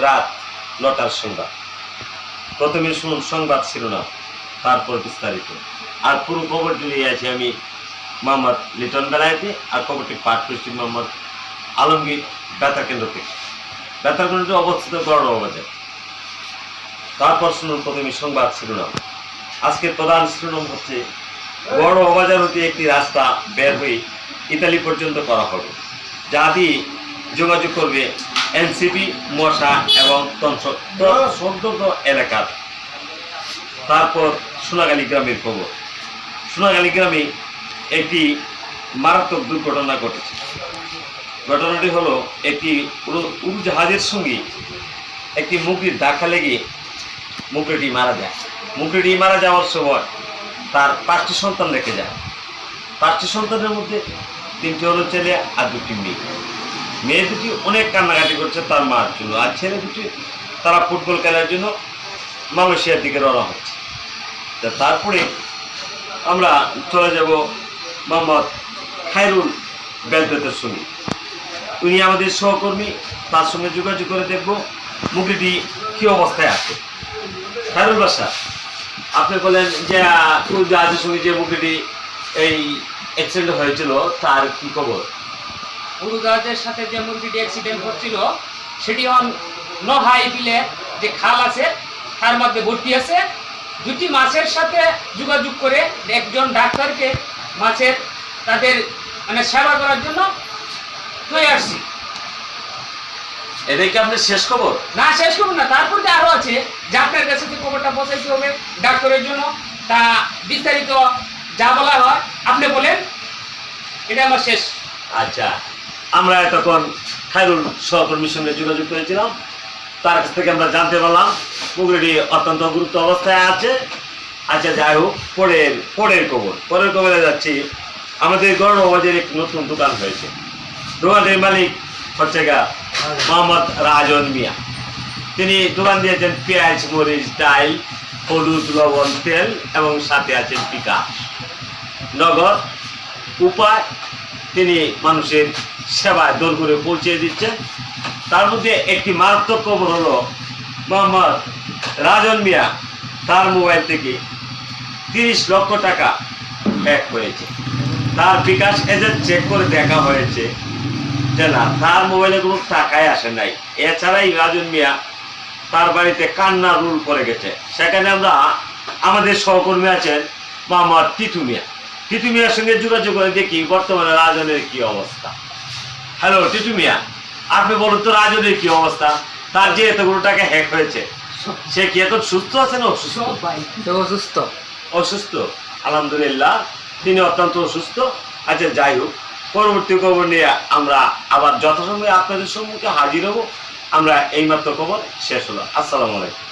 রাত ৯টার সংবাদ। প্রথমে শুনুন সংবাদ শিরোনাম, তারপর বিস্তারিত। আর পুরো খবরটি নিয়ে আছি আমি মোহাম্মদ লিটন বেলায়েতি, আর খবরটি পাঠ করছি মোহাম্মদ আলমগীর বেতার কেন্দ্র থেকে। বেতার কেন্দ্রটি অবস্থিত গড়োয়া বাজার। তারপর শুনুন প্রথমে সংবাদ শিরোনাম। আজকের প্রধান শিরোনাম হচ্ছে, গড়োয়া বাজার হতে একটি রাস্তা বের হয়ে ইতালি পর্যন্ত করা হবে, যা দিয়ে যোগাযোগ করবে এনসিপি, মশা এবং সংলগ্ন এলাকার। তারপর সোনাগালী গ্রামের খবর। সোনাগালী গ্রামে একটি মারাত্মক দুর্ঘটনা ঘটেছে। ঘটনাটি হলো, একটি উড়োজাহাজের সঙ্গে একটি মুগরির ধাক্কা লেগে মুগরিটি মারা যায়। মুগরিটি মারা যাওয়ার সময় তার 5টি সন্তান রেখে যায়। 5টি সন্তানের মধ্যে 3টি হলো ছেলে আর 2টি মেয়ে। মেয়ে দুটি অনেক কান্নাকাটি করছে তার মার জন্য, আর ছেলে দুটি তারা ফুটবল খেলার জন্য মালয়েশিয়ার দিকে রওনা হচ্ছে। তারপরে আমরা চলে যাব মোহাম্মদ খায়রুল বেলবেতের সঙ্গে। উনি আমাদের সহকর্মী, তার সঙ্গে যোগাযোগ করে দেখব মুগরিটি কী অবস্থায় আছে। খায়রুল বাসা, আপনি বলেন যে জাহাজের সঙ্গে যে মুগরিটি এই অ্যাক্সিডেন্ট হয়েছিল তার কী খবর? উড়োজাহাজের সাথে যে মুরগিটি অ্যাক্সিডেন্ট হচ্ছিল সেটি নহাই বিলে যে খাল আছে তার মধ্যে ভর্তি আছে। 2টি মাছের সাথে যোগাযোগ করে একজন ডাক্তারকে মাছের তাদের সেবা করার জন্য তুই আসছি। এটাই কি আপনার শেষ খবর? না, শেষ খবর না, তারপর যে আরো আছে যে আপনার কাছে যে খবরটা পৌঁছাইতে হবে ডাক্তারের জন্য, তা বিস্তারিত যা বলা হয় আপনি বলেন। এটা আমার শেষ। আচ্ছা, আমরা তখন খায়রুল সহকর্মীর সঙ্গে যোগাযোগ করেছিলাম। তার কাছ থেকে আমরা জানতে পারলাম মুগরিটি অত্যন্ত গুরুত্ব অবস্থায় আছে। আচ্ছা, যাই হোক, পরের খবরে যাচ্ছি। আমাদের গড়োয়া বাজারে একটি নতুন দোকান হয়েছে। দোকানের মালিক হচ্ছে মোহাম্মদ রাজন মিয়া। তিনি দোকান দিয়েছেন পেঁয়াজ, মরিচ, ডাল, হলুদ, লবণ, তেল এবং সাথে আছেন বিকাশ, নগদ উপায়। তিনি মানুষের সেবায় দৌড় করে পৌঁছে দিচ্ছেন। তার মধ্যে একটি মারাত্মক খবর হলো, মোহাম্মদ রাজন মিয়া তার মোবাইল থেকে 30 লক্ষ টাকা হ্যাক হয়েছে। তার বিকাশ এজেন্ট চেক করে দেখা হয়েছে যে না, তার মোবাইলে কোনো টাকাই আসে নাই। এছাড়াই রাজন মিয়া তার বাড়িতে কান্না রুল পড়ে গেছে। সেখানে আমরা আমাদের সহকর্মী আছেন মোহাম্মদ টিটু মিয়ার সঙ্গে যোগাযোগ করে দেখি বর্তমানে রাজনের কি অবস্থা। হ্যালো টিটু মিয়া, আপনি বলুন তো রাজনের কি অবস্থা? তার যে এতগুলো টাকা হ্যাক হয়েছে, সে কি এখন সুস্থ আছে না অসুস্থ? অসুস্থ, আলহামদুলিল্লাহ, তিনি অত্যন্ত অসুস্থ। আচ্ছা, যাই হোক, পরবর্তী খবর নিয়ে আমরা আবার যথাসময়ে আপনাদের সম্মুখে হাজির হব। আমরা এইমাত্র খবর শেষ হলো। আসসালামু আলাইকুম।